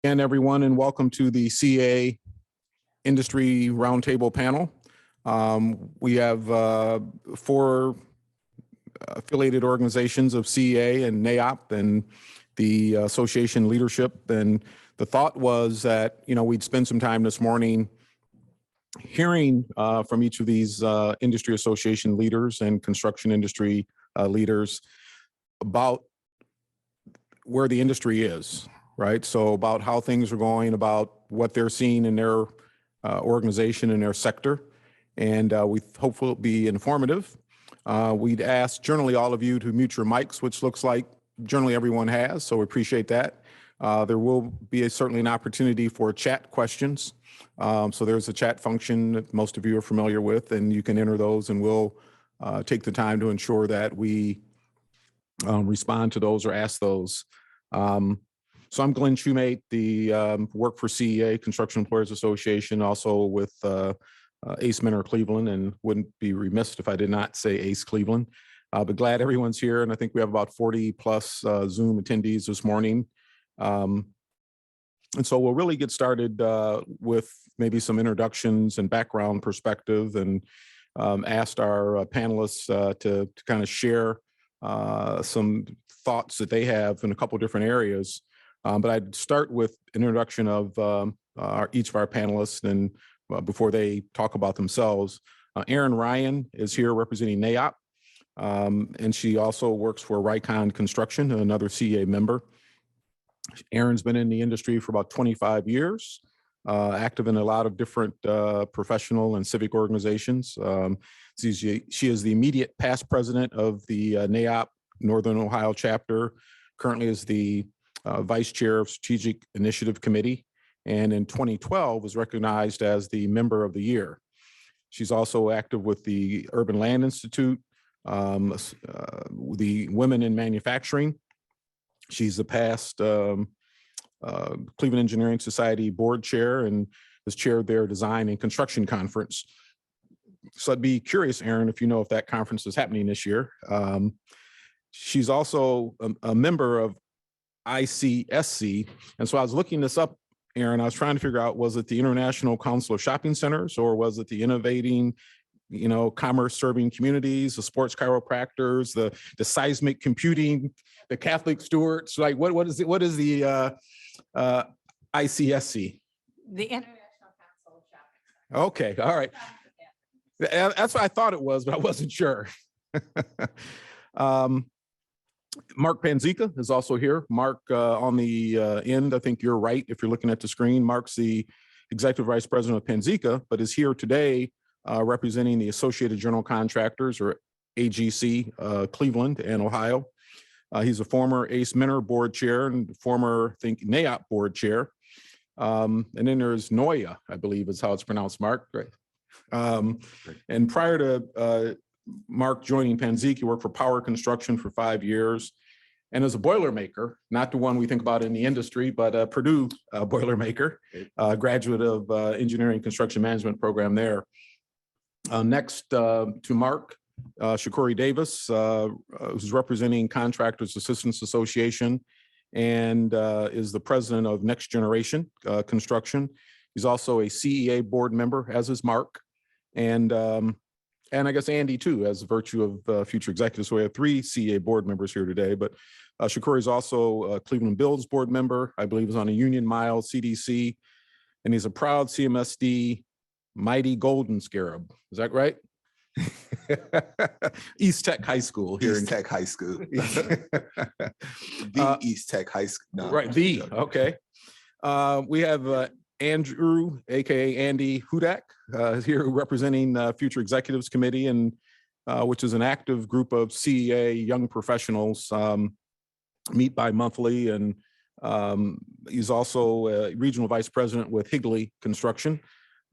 And everyone, and welcome to the CA Industry Roundtable panel. We have four affiliated organizations of CEA and NAIOP and the association leadership. And the thought was that, we'd spend some time this morning hearing from each of these industry association leaders and construction industry leaders about where the industry is, right? So about how things are going, about what they're seeing in their organization and their sector. And we hopefully it'll be informative. We'd ask generally all of you to mute your mics, which looks like generally everyone has, so we appreciate that. There will be certainly an opportunity for chat questions. So there's a chat function that most of you are familiar with, and you can enter those, and we'll take the time to ensure that we respond to those or ask those. So I'm Glenn Shoemate, the work for CEA, Construction Employers Association, also with ACE Mentor Cleveland, and wouldn't be remiss if I did not say ACE Cleveland. But glad everyone's here, and I think we have about 40 plus Zoom attendees this morning. And so we'll really get started with maybe some introductions and background perspective, and asked our panelists to kind of share some thoughts that they have in a couple different areas. But I'd start with an introduction of each of our panelists, and before they talk about themselves. Erin Ryan is here representing NAIOP, and she also works for Rycon Construction, another CEA member. Erin's been in the industry for about 25 years, active in a lot of different professional and civic organizations. She is the immediate past president of the NAIOP Northern Ohio chapter, currently is the vice chair of Strategic Initiative Committee, and in 2012 was recognized as the member of the year. She's also active with the Urban Land Institute, the Women in Manufacturing. She's the past Cleveland Engineering Society board chair and has chaired their design and construction conference. So I'd be curious, Erin, if you know if that conference is happening this year. She's also a member of ICSC. And so I was looking this up, Erin. I was trying to figure out, was it the International Council of Shopping Centers, or was it the Innovating, Commerce Serving Communities, the Sports Chiropractors, the Seismic Computing, the Catholic Stewards? Like, what is the ICSC? The International Council of Shopping Centers. Okay, all right. That's what I thought it was, but I wasn't sure. Mark Panzika is also here. Mark, on the end, I think you're right if you're looking at the screen. Mark's the Executive Vice President of Panzika, but is here today representing the Associated General Contractors, or AGC, Cleveland and Ohio. He's a former ACE Mentor board chair and former, I think, NAIOP board chair. And then there's Noya, I believe is how it's pronounced, Mark. Right. And prior to Mark joining Panzika, he worked for Power Construction for 5 years, and as a Boilermaker, not the one we think about in the industry, but a Purdue Boilermaker, graduate of Engineering Construction Management program there. Next to Mark, Shakuri Davis, who's representing Contractors Assistance Association and is the president of Next Generation Construction. He's also a CEA board member, as is Mark. And I guess Andy too, as a virtue of future executives. So we have 3 CEA board members here today, but Shakuri is also a Cleveland Builds board member. I believe is on a Union Mile CDC, and he's a proud CMSD Mighty Golden Scarab. Is that right? East Tech High School here. East Tech High School. East Tech High School. No, right, okay. We have Andrew, aka Andy Hudak, here representing Future Executives Committee, and which is an active group of CEA young professionals, meet bi-monthly, and he's also a regional vice president with Higley Construction.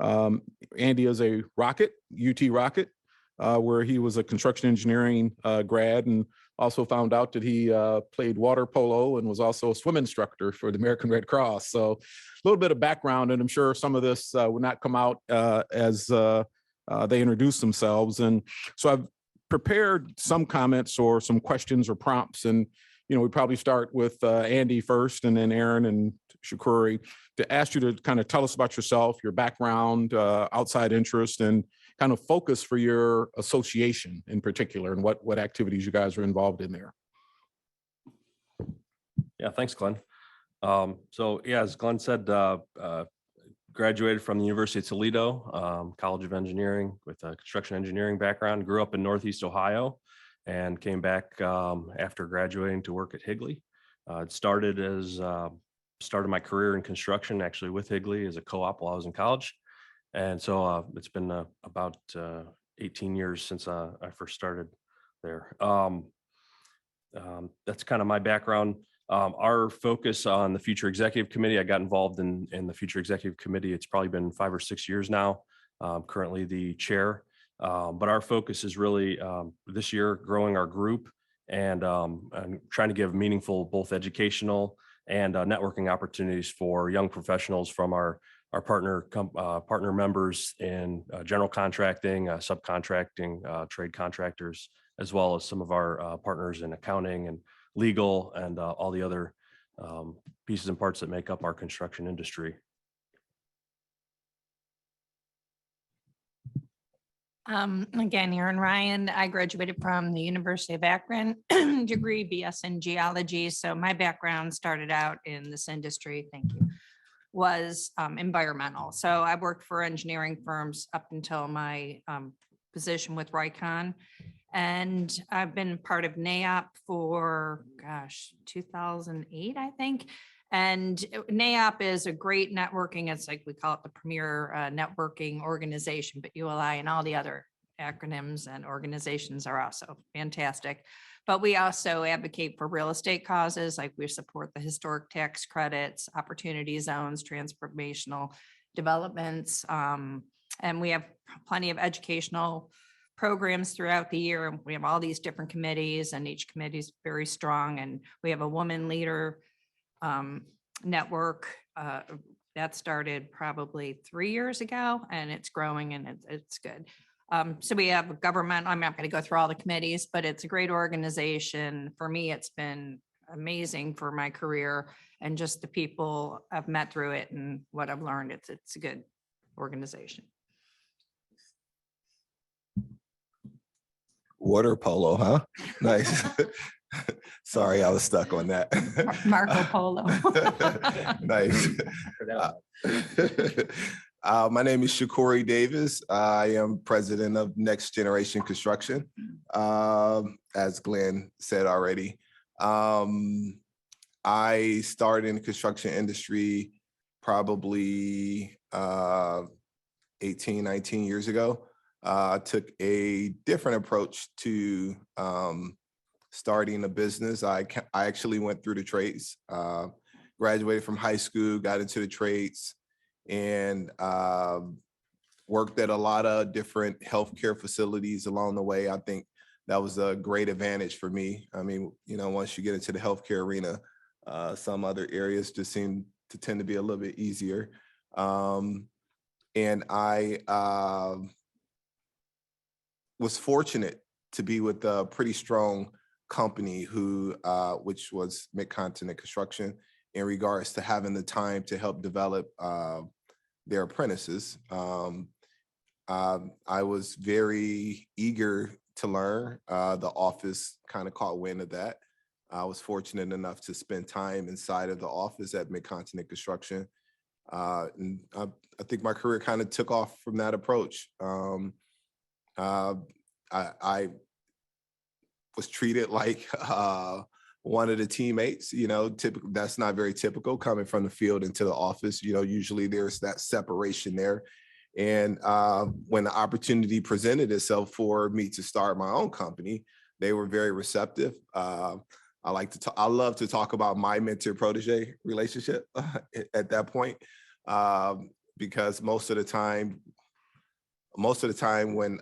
Andy is a Rocket, UT Rocket, where he was a construction engineering grad, and also found out that he played water polo and was also a swim instructor for the American Red Cross. So a little bit of background, and I'm sure some of this would not come out as they introduce themselves. And so I've prepared some comments or some questions or prompts, and we probably start with Andy first, and then Erin, and Shakuri, to ask you to kind of tell us about yourself, your background, outside interest, and kind of focus for your association in particular, and what activities you guys are involved in there. Yeah, thanks, Glenn. So yeah, as Glenn said, graduated from the University of Toledo, College of Engineering with a construction engineering background, grew up in Northeast Ohio and came back after graduating to work at Higley. Started my career in construction actually with Higley as a co-op while I was in college. And so it's been about 18 years since I first started there. That's kind of my background. Our focus on the Future Executive Committee, I got involved in the Future Executive Committee. It's probably been 5 or 6 years now. Currently the chair, but our focus is really this year growing our group and trying to give meaningful both educational and networking opportunities for young professionals from our partner members in general contracting, subcontracting, trade contractors, as well as some of our partners in accounting and legal and all the other pieces and parts that make up our construction industry. Again, Erin Ryan, I graduated from the University of Akron, degree BS in geology. So my background started out in this industry, thank you, was environmental. So I worked for engineering firms up until my position with Rycon. And I've been part of NAOP for, 2008, I think. And NAOP is a great networking. It's like, we call it the premier networking organization, but ULI and all the other acronyms and organizations are also fantastic. But we also advocate for real estate causes, like we support the historic tax credits, opportunity zones, transformational developments. And we have plenty of educational programs throughout the year. And we have all these different committees, and each committee is very strong. And we have a woman leader network that started probably 3 years ago, and it's growing and it's good. So we have government. I'm not going to go through all the committees, but it's a great organization. For me, it's been amazing for my career and just the people I've met through it and what I've learned. It's a good organization. Water polo, huh? Nice. Sorry, I was stuck on that. Marco Polo. Nice. My name is Shakuri Davis. I am president of Next Generation Construction, as Glenn said already. I started in the construction industry probably 18, 19 years ago. I took a different approach to starting a business. I actually went through the trades, graduated from high school, got into the trades, and worked at a lot of different healthcare facilities along the way. I think that was a great advantage for me. I mean, you know, once you get into the healthcare arena, some other areas just seem to tend to be a little bit easier. And I was fortunate to be with a pretty strong company who, which was Mid-Continent Construction, in regards to having the time to help develop their apprentices. I was very eager to learn. The office kind of caught wind of that. I was fortunate enough to spend time inside of the office at Mid-Continent Construction. And I think my career kind of took off from that approach. I was treated like one of the teammates, you know, that's not very typical coming from the field into the office. You know, usually there's that separation there. And when the opportunity presented itself for me to start my own company, they were very receptive. I love to talk about my mentor-protege relationship at that point, because most of the time when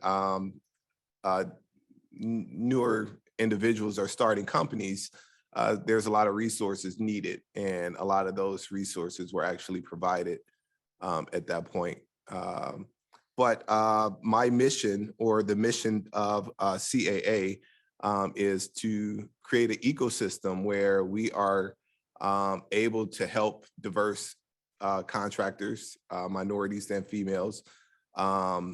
newer individuals are starting companies, there's a lot of resources needed, and a lot of those resources were actually provided at that point. But my mission, or the mission of CAA, is to create an ecosystem where we are able to help diverse contractors, minorities and females,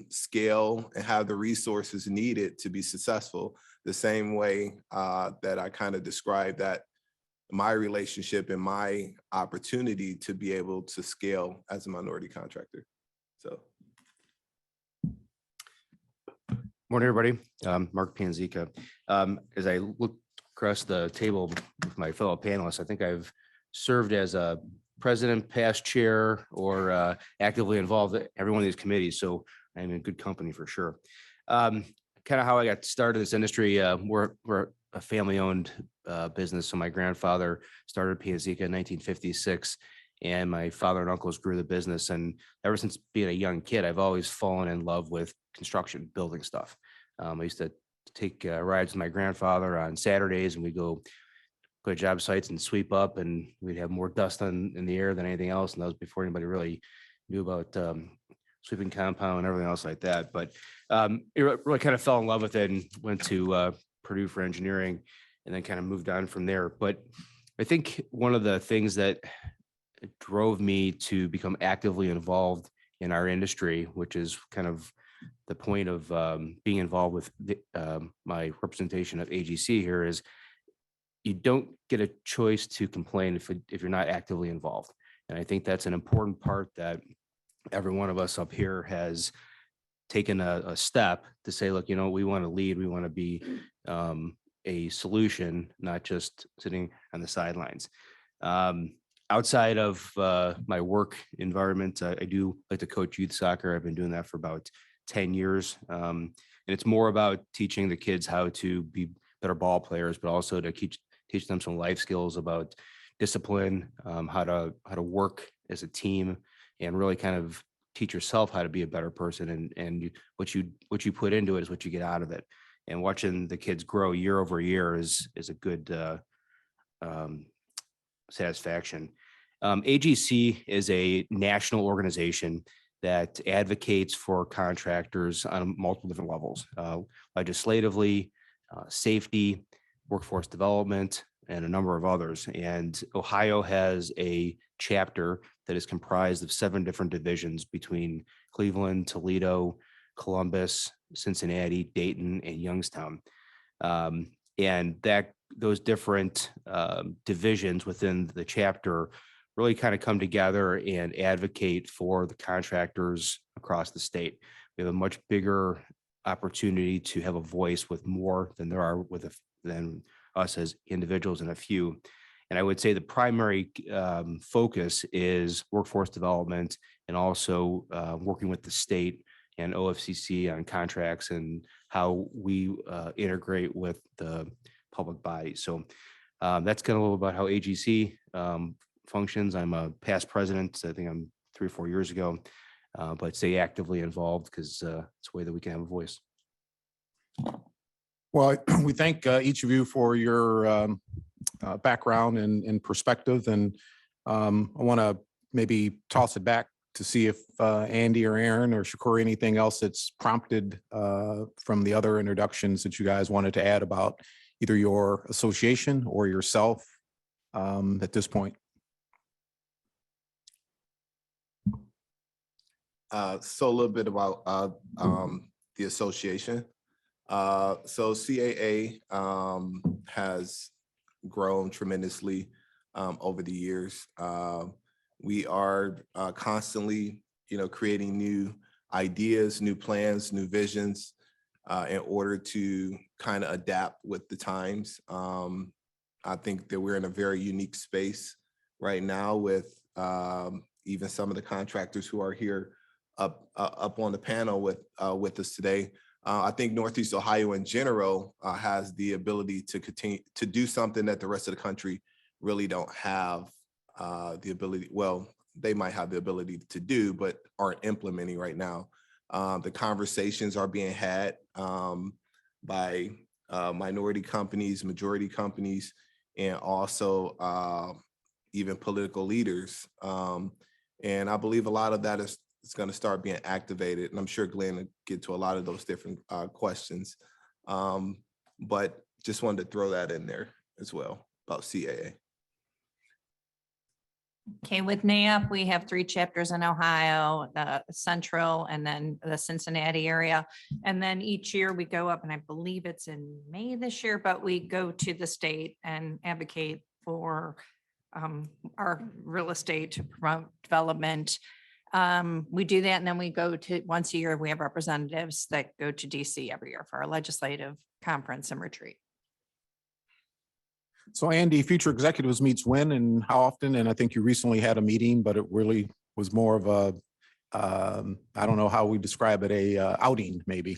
scale and have the resources needed to be successful, the same way that I kind of described that my relationship and my opportunity to be able to scale as a minority contractor. So. Morning, everybody. Mark Panzika. As I look across the table with my fellow panelists, I think I've served as a president, past chair, or actively involved in every one of these committees. So I'm in good company for sure. Kind of how I got started in this industry. We're a family-owned business. So my grandfather started Panzika in 1956, and my father and uncles grew the business. And ever since being a young kid, I've always fallen in love with construction, building stuff. I used to take rides with my grandfather on Saturdays, and we go to job sites and sweep up, and we'd have more dust in the air than anything else. And that was before anybody really knew about sweeping compound and everything else like that. But it really kind of fell in love with it and went to Purdue for engineering, and then kind of moved on from there. But I think one of the things that drove me to become actively involved in our industry, which is kind of the point of being involved with my representation of AGC here, is you don't get a choice to complain if you're not actively involved. And I think that's an important part that every one of us up here has taken a step to say, look, you know, we want to lead, we want to be a solution, not just sitting on the sidelines. Outside of my work environment, I do like to coach youth soccer. I've been doing that for about 10 years. And it's more about teaching the kids how to be better ball players, but also to teach them some life skills about discipline, how to work as a team, and really kind of teach yourself how to be a better person. And what you put into it is what you get out of it. And watching the kids grow year over year is a good satisfaction. AGC is a national organization that advocates for contractors on multiple different levels, legislatively, safety, workforce development, and a number of others. And Ohio has a chapter that is comprised of 7 different divisions between Cleveland, Toledo, Columbus, Cincinnati, Dayton, and Youngstown. And those different divisions within the chapter really kind of come together and advocate for the contractors across the state. We have a much bigger opportunity to have a voice with more than there are than us as individuals in a few. And I would say the primary focus is workforce development, and also working with the state and OFCC on contracts and how we integrate with the public body. So that's kind of a little about how AGC functions. I'm a past president. I think I'm 3 or 4 years ago, but stay actively involved because it's a way that we can have a voice. Well, we thank each of you for your background and perspective. And I want to maybe toss it back to see if Andy or Aaron or Shakur, anything else that's prompted from the other introductions that you guys wanted to add about either your association or yourself at this point. So a little bit about the association. So CAA has grown tremendously over the years. We are constantly, creating new ideas, new plans, new visions in order to kind of adapt with the times. I think that we're in a very unique space right now with even some of the contractors who are here up on the panel with us today. I think Northeast Ohio in general has the ability to continue to do something that the rest of the country really don't have the ability. Well, they might have the ability to do, but aren't implementing right now. The conversations are being had by minority companies, majority companies, and also even political leaders. And I believe a lot of that is going to start being activated. And I'm sure Glenn will get to a lot of those different questions. But just wanted to throw that in there as well about CAA. Okay, with NAP, we have 3 chapters in Ohio, the Central, and then the Cincinnati area. And then each year we go up, and I believe it's in May this year, but we go to the state and advocate for our real estate to promote development. We do that, and then we go to, once a year, we have representatives that go to DC every year for our legislative conference and retreat. So Andy, Future Executives meets when and how often? And I think you recently had a meeting, but it really was more of a, I don't know how we describe it, a outing maybe.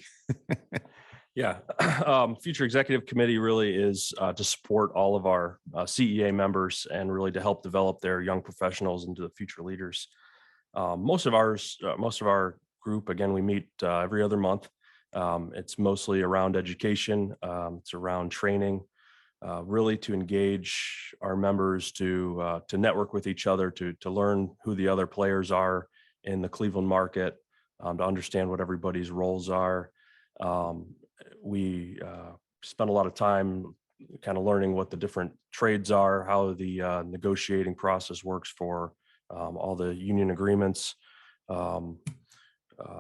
Yeah, Future Executive Committee really is to support all of our CEA members and really to help develop their young professionals into the future leaders. Most of our group, again, we meet every other month. It's mostly around education. It's around training, really to engage our members to network with each other, to learn who the other players are in the Cleveland market, to understand what everybody's roles are. We spend a lot of time kind of learning what the different trades are, how the negotiating process works for all the union agreements.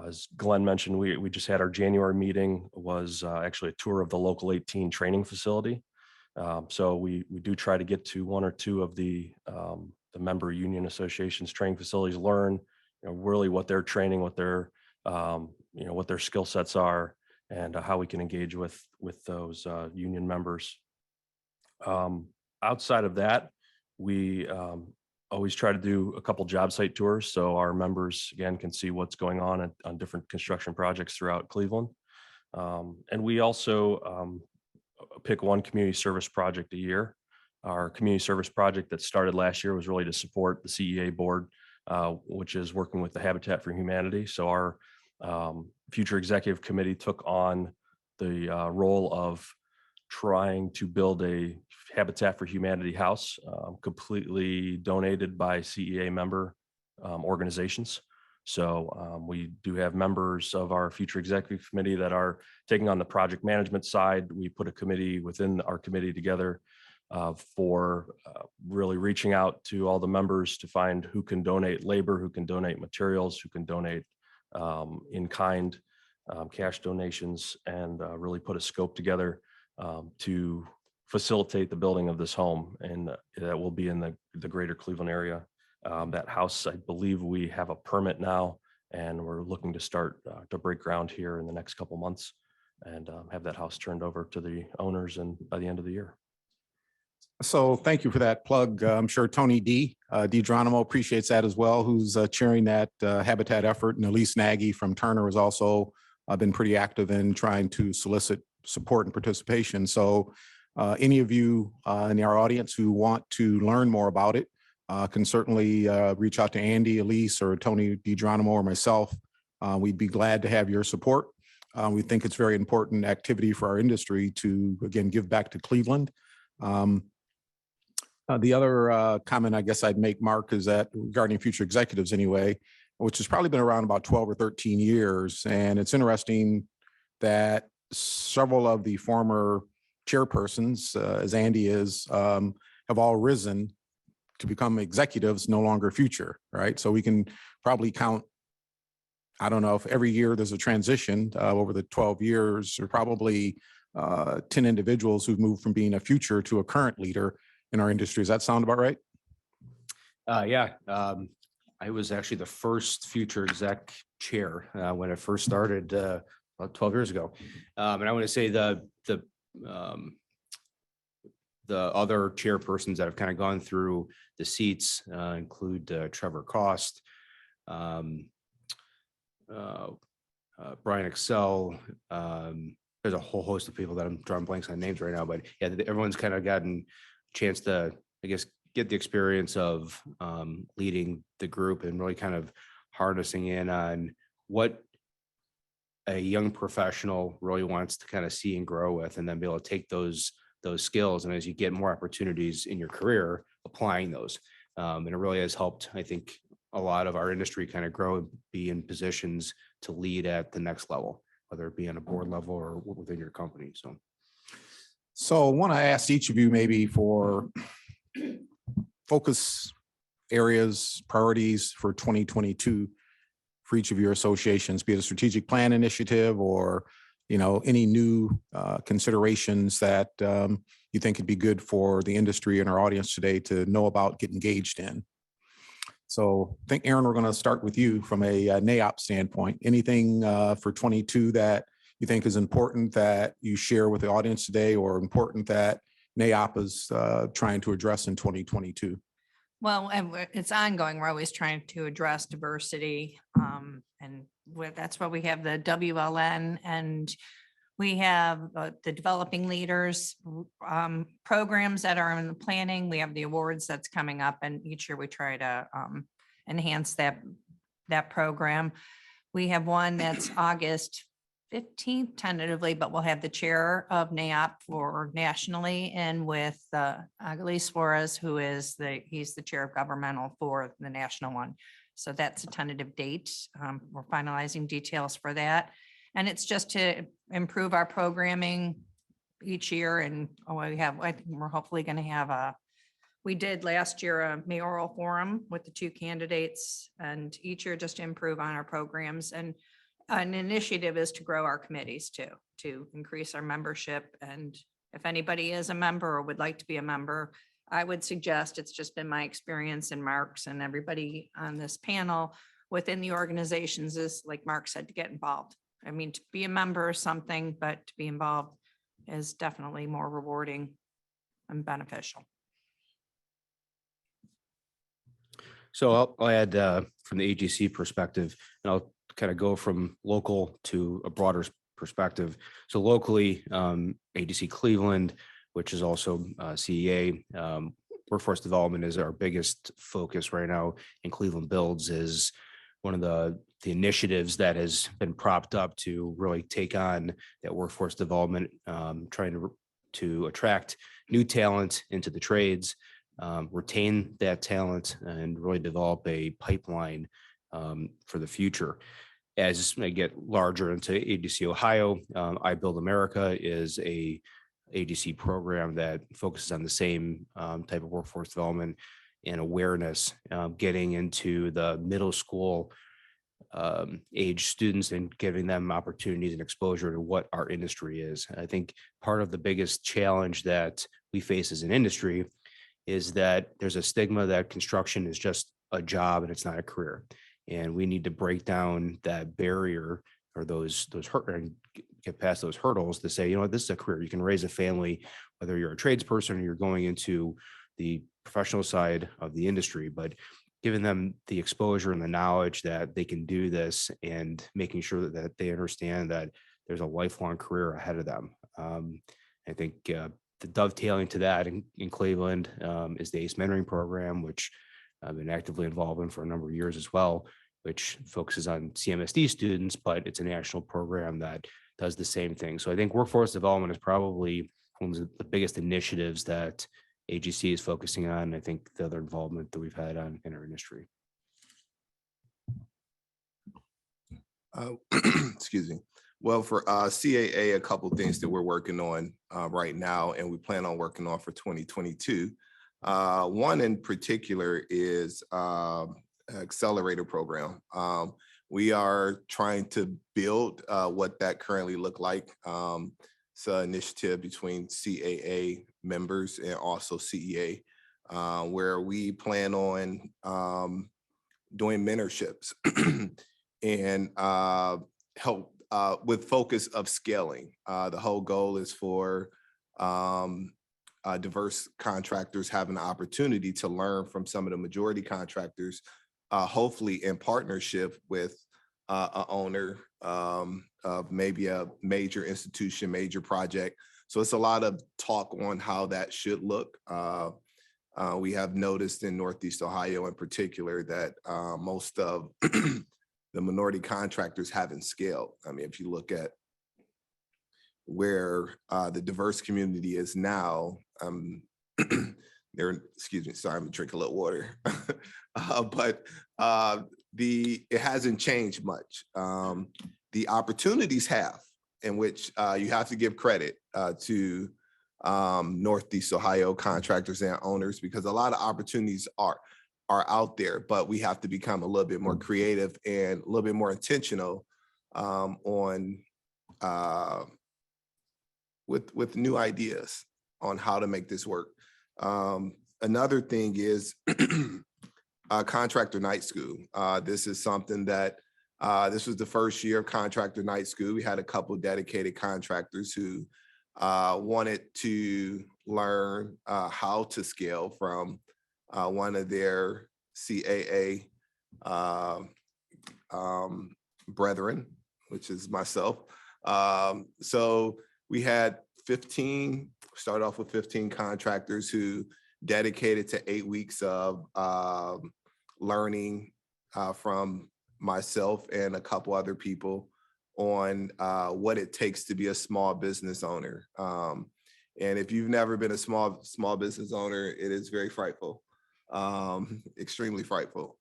As Glenn mentioned, we just had our January meeting, was actually a tour of the local 18 training facility. So we do try to get to 1 or 2 of the member union associations training facilities, learn really what they're training, what their what their skill sets are, and how we can engage with those union members. Outside of that, we always try to do a couple job site tours, so our members again can see what's going on different construction projects throughout Cleveland. And we also pick one community service project a year. Our community service project that started last year was really to support the CEA board, which is working with the Habitat for Humanity. So our Future Executive Committee took on the role of trying to build a Habitat for Humanity house, completely donated by CEA member organizations. So we do have members of our Future Executive Committee that are taking on the project management side. We put a committee within our committee together for really reaching out to all the members to find who can donate labor, who can donate materials, who can donate in kind cash donations, and really put a scope together to facilitate the building of this home, and that will be in the greater Cleveland area. That house, I believe we have a permit now, and we're looking to start to break ground here in the next couple months and have that house turned over to the owners and by the end of the year. So thank you for that plug. I'm sure Tony DiGeronimo appreciates that as well, who's chairing that Habitat effort. And Elise Nagy from Turner has also been pretty active in trying to solicit support and participation. So any of you in our audience who want to learn more about it can certainly reach out to Andy, Elise, or Tony DiGeronimo or myself. We'd be glad to have your support. We think it's very important activity for our industry to, again, give back to Cleveland. The other comment I guess I'd make, Mark, is that regarding Future Executives anyway, which has probably been around about 12 or 13 years. And it's interesting that several of the former chairpersons, as Andy is, have all risen to become executives, no longer future, right? So we can probably count, I don't know if every year there's a transition over the 12 years, or probably 10 individuals who've moved from being a future to a current leader in our industry. Does that sound about right? Yeah. I was actually the first future exec chair when it first started about 12 years ago. And I want to say the other chairpersons that have kind of gone through the seats include Trevor Cost, Brian Excel. There's a whole host of people that I'm drawing blanks on names right now, but yeah, everyone's kind of gotten a chance to, I guess, get the experience of leading the group and really kind of harnessing in on what a young professional really wants to kind of see and grow with, and then be able to take those skills, and as you get more opportunities in your career, applying those. And it really has helped, I think, a lot of our industry kind of grow and be in positions to lead at the next level, whether it be on a board level or within your company. So I want to ask each of you maybe for focus areas, priorities for 2022 for each of your associations, be it a strategic plan initiative or, any new considerations that you think would be good for the industry and our audience today to know about, get engaged in. So I think, Aaron, we're going to start with you from a NAOP standpoint. Anything for 22 that you think is important that you share with the audience today, or important that NAOP is trying to address in 2022? Well, and it's ongoing. We're always trying to address diversity. And that's why we have the WLN, and we have the developing leaders programs that are in the planning. We have the awards that's coming up, and each year we try to enhance that program. We have one that's August 15th tentatively, but we'll have the chair of NAOP for nationally, and with Agali Suarez, who is he's the chair of governmental for the national one. So that's a tentative date. We're finalizing details for that. And it's just to improve our programming each year. And I think we're hopefully going to have we did last year a mayoral forum with the 2 candidates, and each year just to improve on our programs. And an initiative is to grow our committees too, to increase our membership. And if anybody is a member or would like to be a member, I would suggest, it's just been my experience, and Mark's and everybody on this panel within the organizations, is, like Mark said, to get involved. I mean, to be a member is something, but to be involved is definitely more rewarding and beneficial. So I'll add from the AGC perspective, and I'll kind of go from local to a broader perspective. So locally, AGC Cleveland, which is also CEA, workforce development is our biggest focus right now in Cleveland Builds, is one of the initiatives that has been propped up to really take on that workforce development, trying to attract new talent into the trades, retain that talent, and really develop a pipeline for the future. As I get larger into AGC Ohio, I Build America is a AGC program that focuses on the same type of workforce development and awareness, getting into the middle school age students and giving them opportunities and exposure to what our industry is. I think part of the biggest challenge that we face as an industry is that there's a stigma that construction is just a job and it's not a career. And we need to break down that barrier, or those and get past those hurdles to say, this is a career. You can raise a family, whether you're a tradesperson or you're going into the professional side of the industry, but giving them the exposure and the knowledge that they can do this, and making sure that they understand that there's a lifelong career ahead of them. I think the dovetailing to that in Cleveland is the ACE mentoring program, which I've been actively involved in for a number of years as well, which focuses on CMSD students, but it's a national program that does the same thing. So I think workforce development is probably one of the biggest initiatives that AGC is focusing on. I think the other involvement that we've had in our industry. Excuse me. Well, for CAA, a couple of things that we're working on right now, and we plan on working on for 2022. One in particular is Accelerator Program. We are trying to build what that currently look like. It's an initiative between CAA members and also CEA, where we plan on doing mentorships and help with focus of scaling. The whole goal is for diverse contractors having the opportunity to learn from some of the majority contractors, hopefully in partnership with an owner of maybe a major institution, major project. So it's a lot of talk on how that should look. We have noticed in Northeast Ohio in particular that most of the minority contractors haven't scaled. I mean, if you look at where the diverse community is now, excuse me, sorry, I'm gonna drink a little water. But it hasn't changed much. The opportunities have, in which you have to give credit to Northeast Ohio contractors and owners, because a lot of opportunities are. are out there, but we have to become a little bit more creative and a little bit more intentional on with new ideas on how to make this work. Another thing is Contractor Night School. This is something that this was the first year of Contractor Night School. We had a couple dedicated contractors who wanted to learn how to scale from one of their CAA brethren, which is myself. So we had 15, start off with 15 contractors who dedicated to 8 weeks of learning from myself and a couple other people on what it takes to be a small business owner. And if you've never been a small business owner, it is very frightful, extremely frightful,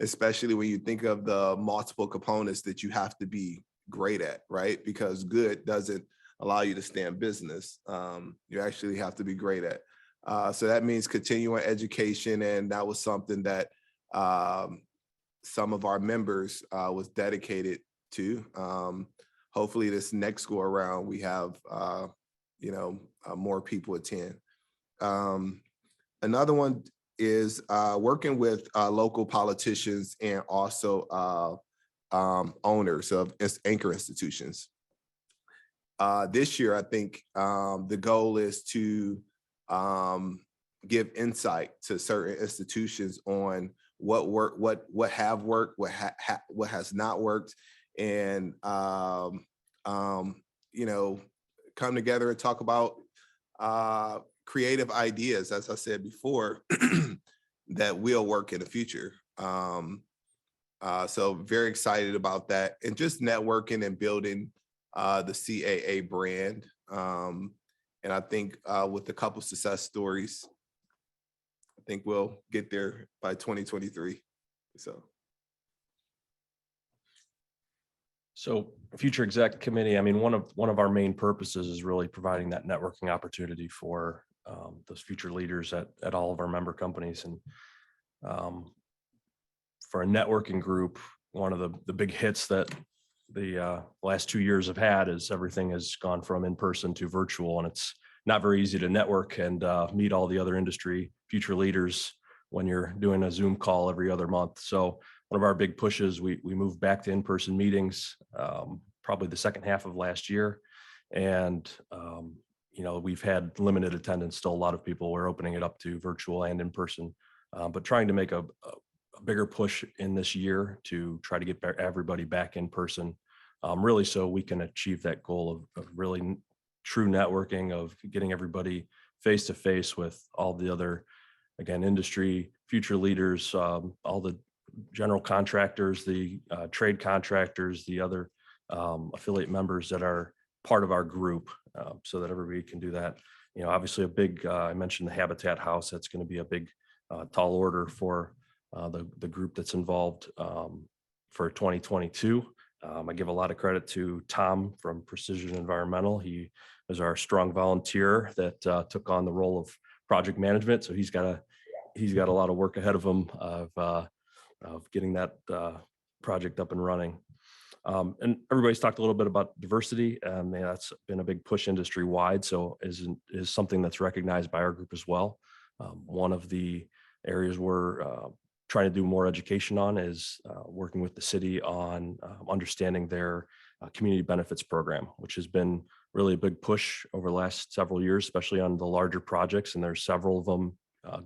especially when you think of the multiple components that you have to be great at, right? Because good doesn't allow you to stay in business. You actually have to be great at. So that means continuing education. And that was something that some of our members was dedicated to. Hopefully this next go around, we have, more people attend. Another one is working with local politicians and also owners of anchor institutions. This year, I think the goal is to give insight to certain institutions on what worked, what have worked, what has not worked, and come together and talk about creative ideas, as I said before, that will work in the future. So very excited about that, and just networking and building the CAA brand. And I think with a couple success stories, I think we'll get there by 2023. So Future Exec Committee, I mean, one of our main purposes is really providing that networking opportunity for those future leaders at all of our member companies. And for a networking group, one of the big hits that the last 2 years have had is everything has gone from in-person to virtual, and it's not very easy to network and meet all the other industry future leaders when you're doing a Zoom call every other month. So one of our big pushes, we moved back to in-person meetings probably the second half of last year. And, we've had limited attendance. Still a lot of people. We're opening it up to virtual and in-person, but trying to make a bigger push in this year to try to get everybody back in person, really so we can achieve that goal of really true networking, of getting everybody face to face with all the other, again, industry future leaders, all the general contractors, the trade contractors, the other affiliate members that are part of our group, so that everybody can do that. Obviously a big, I mentioned the Habitat House, that's going to be a big tall order for the group that's involved for 2022. I give a lot of credit to Tom from Precision Environmental. He was our strong volunteer that took on the role of project management. So he's got a lot of work ahead of him of getting that project up and running. And everybody's talked a little bit about diversity, and that's been a big push industry wide. So is something that's recognized by our group as well. One of the areas we're trying to do more education on is working with the city on understanding their community benefits program, which has been really a big push over the last several years, especially on the larger projects. And there's several of them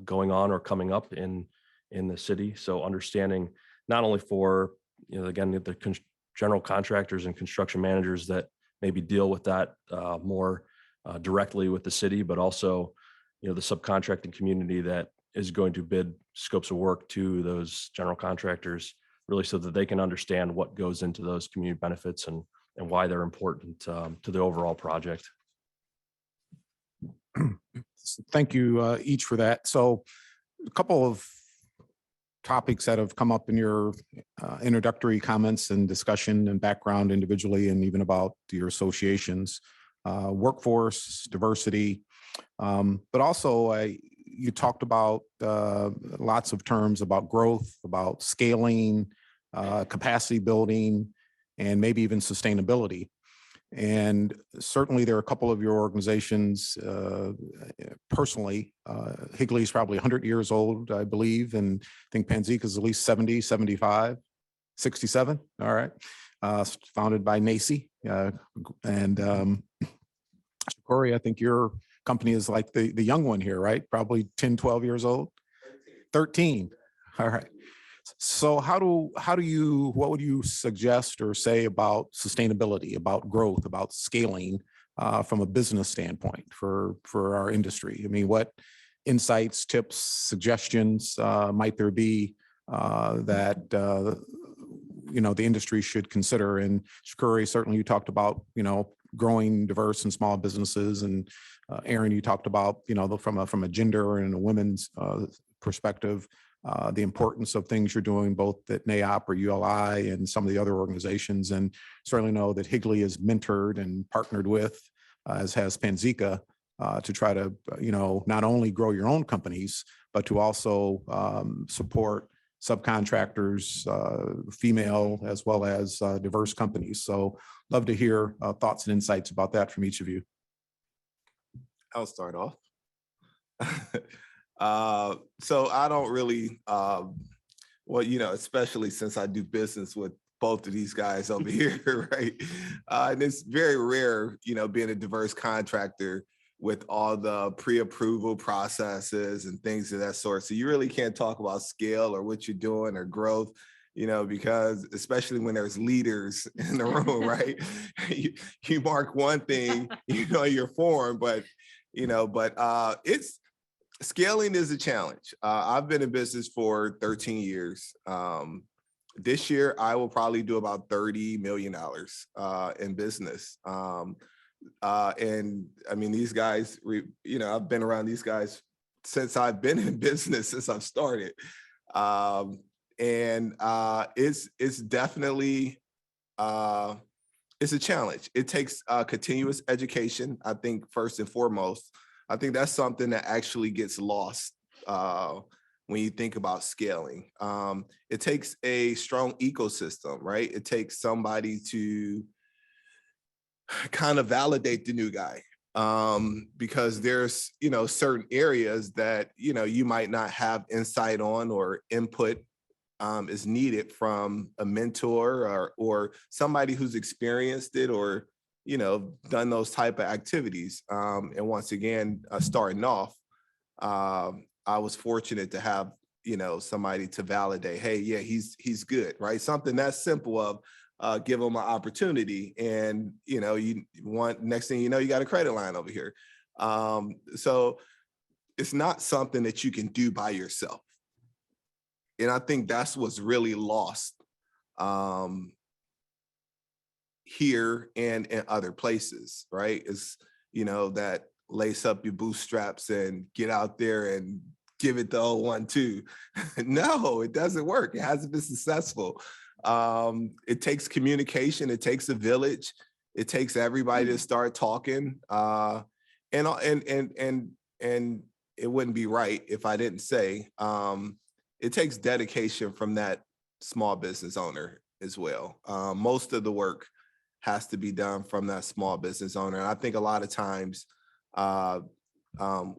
going on or coming up in the city. So understanding not only for, again, the general contractors and construction managers that maybe deal with that more directly with the city, but also, the subcontracting community that is going to bid scopes of work to those general contractors, really so that they can understand what goes into those community benefits and why they're important to the overall project. Thank you each for that. So a couple of topics that have come up in your introductory comments and discussion and background individually, and even about your associations, workforce, diversity. But also you talked about lots of terms about growth, about scaling, capacity building, and maybe even sustainability. And certainly there are a couple of your organizations, personally, Higley is probably 100 years old, I believe, and I think Panzika is at least 70, 75, 67. All right. Founded by Nacy. And Corey, I think your company is like the young one here, right? Probably 10, 12 years old. 13. All right. So what would you suggest or say about sustainability, about growth, about scaling from a business standpoint for our industry? I mean, what insights, tips, suggestions might there be that the industry should consider? And Shakuri, certainly you talked about growing diverse and small businesses, and Aaron, you talked about from a gender and a women's perspective, the importance of things you're doing both at NAOP or ULI and some of the other organizations, and certainly know that Higley has mentored and partnered with, as has Panzika, to try to not only grow your own companies, but to also support subcontractors, female as well as diverse companies. So love to hear thoughts and insights about that from each of you. I'll start off. So I don't really, especially since I do business with both of these guys over here, right? And it's very rare, being a diverse contractor with all the pre-approval processes and things of that sort. So you really can't talk about scale or what you're doing or growth, because especially when there's leaders in the room, right? you mark one thing, your form, but it's scaling is a challenge. I've been in business for 13 years. This year, I will probably do about $30 million in business. And I mean, these guys, I've been around these guys since I've been in business, since I've started. It's definitely, it's a challenge. It takes continuous education, I think, first and foremost. I think that's something that actually gets lost when you think about scaling. It takes a strong ecosystem, right? It takes somebody to kind of validate the new guy, because there's, certain areas that, you might not have insight on or input is needed from a mentor or somebody who's experienced it or done those type of activities. And once again, starting off, I was fortunate to have, somebody to validate, hey, yeah, he's good, right? Something that's simple of give them an opportunity. And, next thing you know, you got a credit line over here. So it's not something that you can do by yourself. And I think that's what's really lost here and in other places, right? Is, that lace up your bootstraps and get out there and give it the 0-1-2. No, it doesn't work. It hasn't been successful. It takes communication. It takes a village. It takes everybody to start talking. And it wouldn't be right if I didn't say, it takes dedication from that small business owner as well. Most of the work has to be done from that small business owner. And I think a lot of times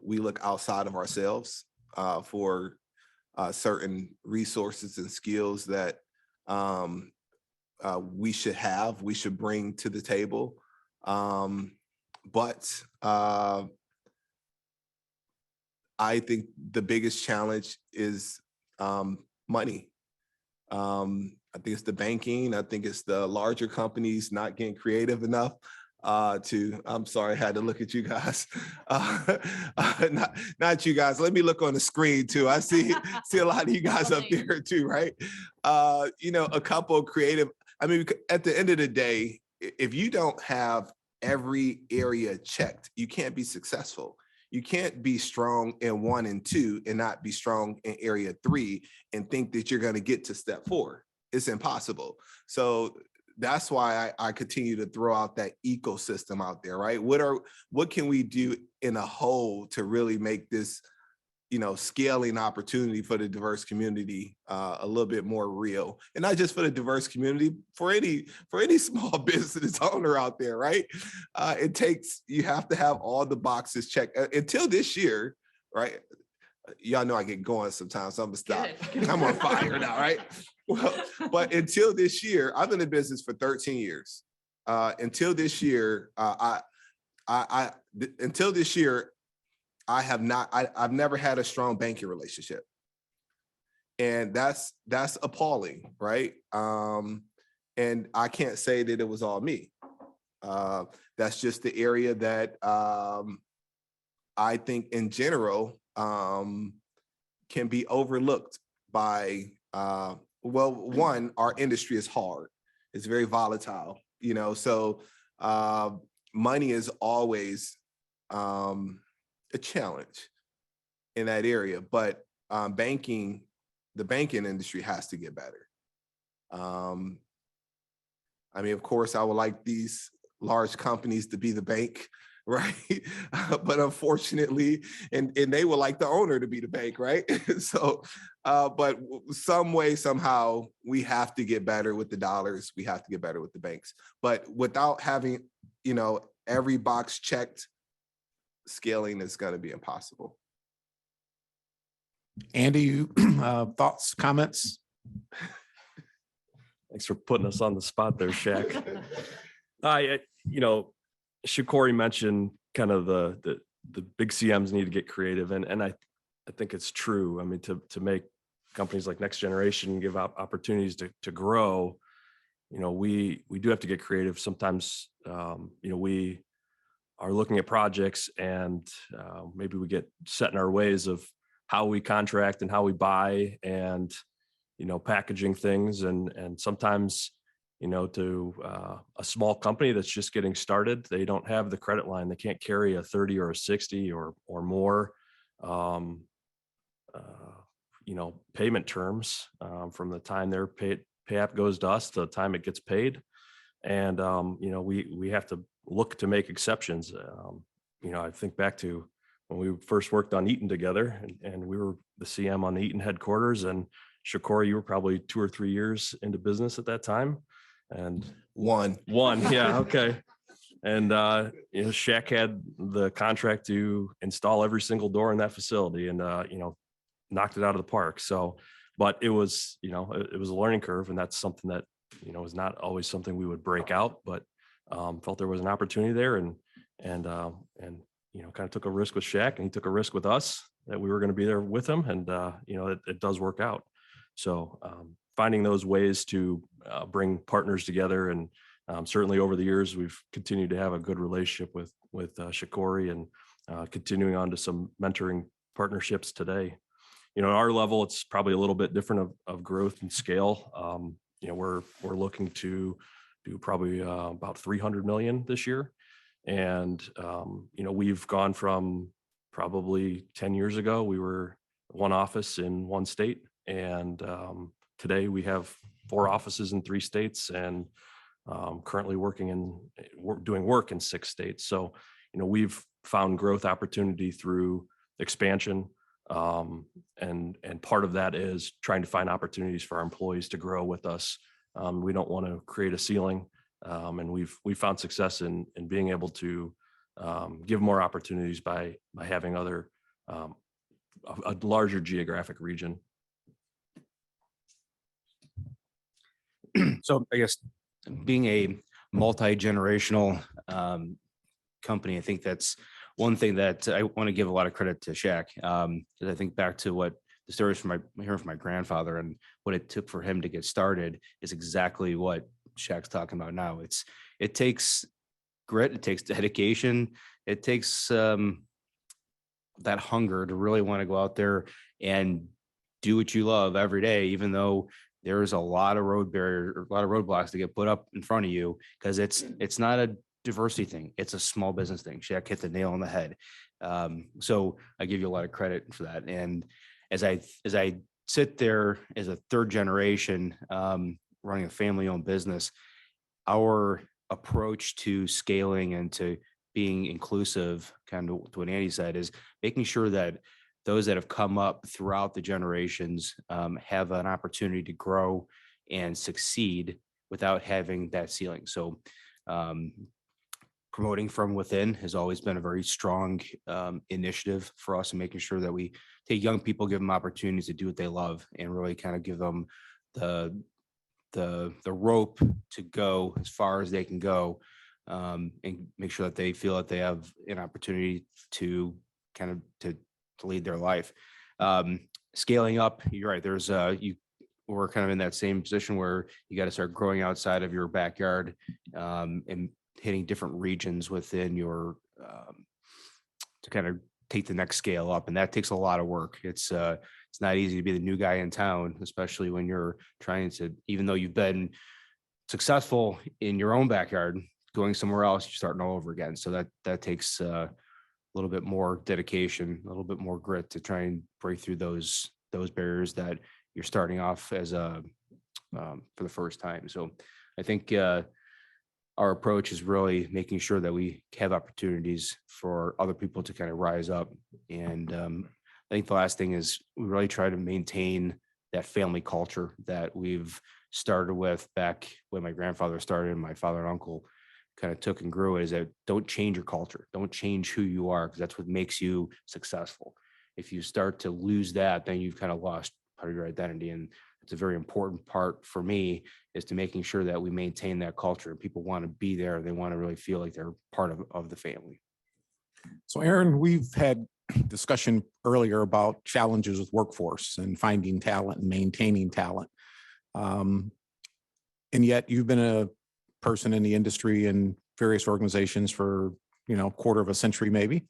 we look outside of ourselves for certain resources and skills that we should bring to the table. But I think the biggest challenge is money. I think it's the banking. I think it's the larger companies not getting creative enough I'm sorry, I had to look at you guys. Not you guys. Let me look on the screen too. I see a lot of you guys up there too, right? A couple of creative. I mean, at the end of the day, if you don't have every area checked, you can't be successful. You can't be strong in 1 and 2 and not be strong in area 3 and think that you're going to get to step 4. It's impossible. So that's why I continue to throw out that ecosystem out there, right? What can we do in a whole to really make this scaling opportunity for the diverse community a little bit more real, and not just for the diverse community, for any small business owner out there, right? You have to have all the boxes checked until this year, right? Y'all know I get going sometimes, so I'm gonna stop. Good. I'm on fire now, right? Well, but until this year, I've been in business for 13 years. Until this year, until this year, I've never had a strong banking relationship. And that's appalling, right? And I can't say that it was all me. That's just the area that I think in general can be overlooked by, one, our industry is hard. It's very volatile, so money is always a challenge in that area, but the banking industry has to get better. I mean, of course, I would like these large companies to be the bank, right? But unfortunately, and they would like the owner to be the bank, right? So, but some way, somehow, we have to get better with the dollars. We have to get better with the banks. But without having, every box checked, scaling is going to be impossible. Andy, thoughts, comments? Thanks for putting us on the spot there, Shaq. Shakori mentioned kind of the big CMs need to get creative, and I think it's true. I mean, to make companies like Next Generation give opportunities to grow, we do have to get creative. Sometimes, we are looking at projects and maybe we get set in our ways of how we contract and how we buy and, packaging things. And sometimes, to a small company that's just getting started, they don't have the credit line. They can't carry a 30 or a 60 or more, payment terms from the time their pay app goes to us to the time it gets paid. And, we have to look to make exceptions. I think back to when we first worked on Eaton together, and we were the CM on the Eaton headquarters, and Shakori, you were probably 2 or 3 years into business at that time. And One. Yeah. Okay. And, Shaq had the contract to install every single door in that facility and, knocked it out of the park. So, but it was, it was a learning curve, and that's something that, is not always something we would break out, but felt there was an opportunity there, and kind of took a risk with Shaq, and he took a risk with us that we were going to be there with him. And, it does work out. So finding those ways to bring partners together, and certainly over the years, we've continued to have a good relationship with Shakori, and continuing on to some mentoring partnerships today. At our level, it's probably a little bit different of growth and scale. We're looking to do probably about 300 million this year. And, we've gone from probably 10 years ago, we were one office in one state. And today we have 4 offices in 3 states, and currently doing work in 6 states. So, we've found growth opportunity through expansion. And part of that is trying to find opportunities for our employees to grow with us. We don't want to create a ceiling. And we've found success in being able to give more opportunities by having a larger geographic region. So I guess being a multi-generational company, I think that's one thing that I want to give a lot of credit to Shaq. Because I think back to what the stories from hearing from my grandfather and what it took for him to get started is exactly what Shaq's talking about now. It takes grit, it takes dedication, it takes that hunger to really want to go out there and do what you love every day, even though there's a lot of roadblocks to get put up in front of you, because it's not a diversity thing. It's a small business thing. Shaq hit the nail on the head. So I give you a lot of credit for that. And as I sit there as a 3rd generation, running a family-owned business, our approach to scaling and to being inclusive, kind of to what Andy said, is making sure that those that have come up throughout the generations have an opportunity to grow and succeed without having that ceiling. So promoting from within has always been a very strong initiative for us, and making sure that we take young people, give them opportunities to do what they love, and really kind of give them the rope to go as far as they can go, and make sure that they feel that they have an opportunity to kind of to lead their life. Scaling up, you're right. We're kind of in that same position where you got to start growing outside of your backyard, and hitting different regions within your to kind of take the next scale up, and that takes a lot of work. It's not easy to be the new guy in town, especially when you're trying to, even though you've been successful in your own backyard, going somewhere else, you're starting all over again. So that takes a little bit more dedication, a little bit more grit to try and break through those barriers that you're starting off as for the first time. So I think our approach is really making sure that we have opportunities for other people to kind of rise up. And I think the last thing is we really try to maintain that family culture that we've started with back when my grandfather started and my father and uncle kind of took and grew, is that don't change your culture. Don't change who you are, because that's what makes you successful. If you start to lose that, then you've kind of lost part of your identity. And it's a very important part for me, is to making sure that we maintain that culture and people want to be there. They want to really feel like they're part of the family. So Aaron, we've had discussion earlier about challenges with workforce and finding talent and maintaining talent. And yet you've been a person in the industry and various organizations for, quarter of a century, maybe.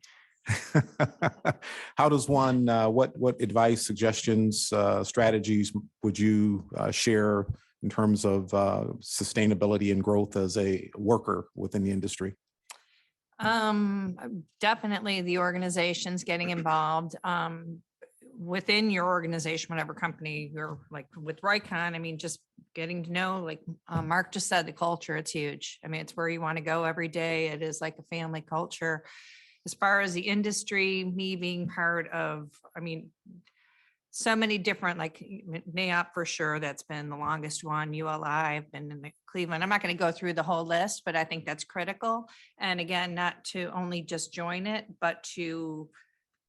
How does one, what advice, suggestions, strategies would you share in terms of sustainability and growth as a worker within the industry? Definitely the organizations getting involved within your organization, whatever company you're like with Rycon. I mean, just getting to know, like Mark just said, the culture, it's huge. I mean, it's where you want to go every day. It is like a family culture. As far as the industry, me being part of, I mean, so many different, like NAOP for sure, that's been the longest one. ULI, I've been in Cleveland. I'm not going to go through the whole list, but I think that's critical. And again, not to only just join it, but to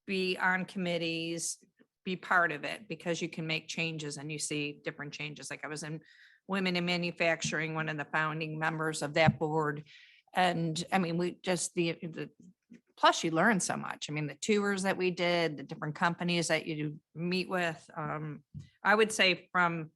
be on committees, be part of it, because you can make changes and you see different changes. Like I was in Women in Manufacturing, one of the founding members of that board. And I mean, we just plus you learn so much. I mean, the tours that we did, the different companies that you meet with, I would say from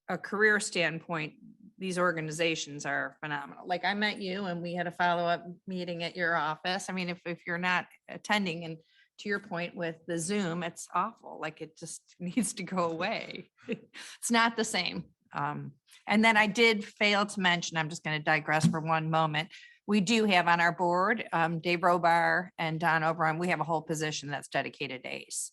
a career standpoint, these organizations are phenomenal. Like I met you and we had a follow-up meeting at your office. I mean, if you're not attending, and to your point with the Zoom, it's awful. Like it just needs to go away. It's not the same. And then I did fail to mention, I'm just going to digress for one moment. We do have on our board, Dave Robar and Don O'Brien. We have a whole position that's dedicated to ACE.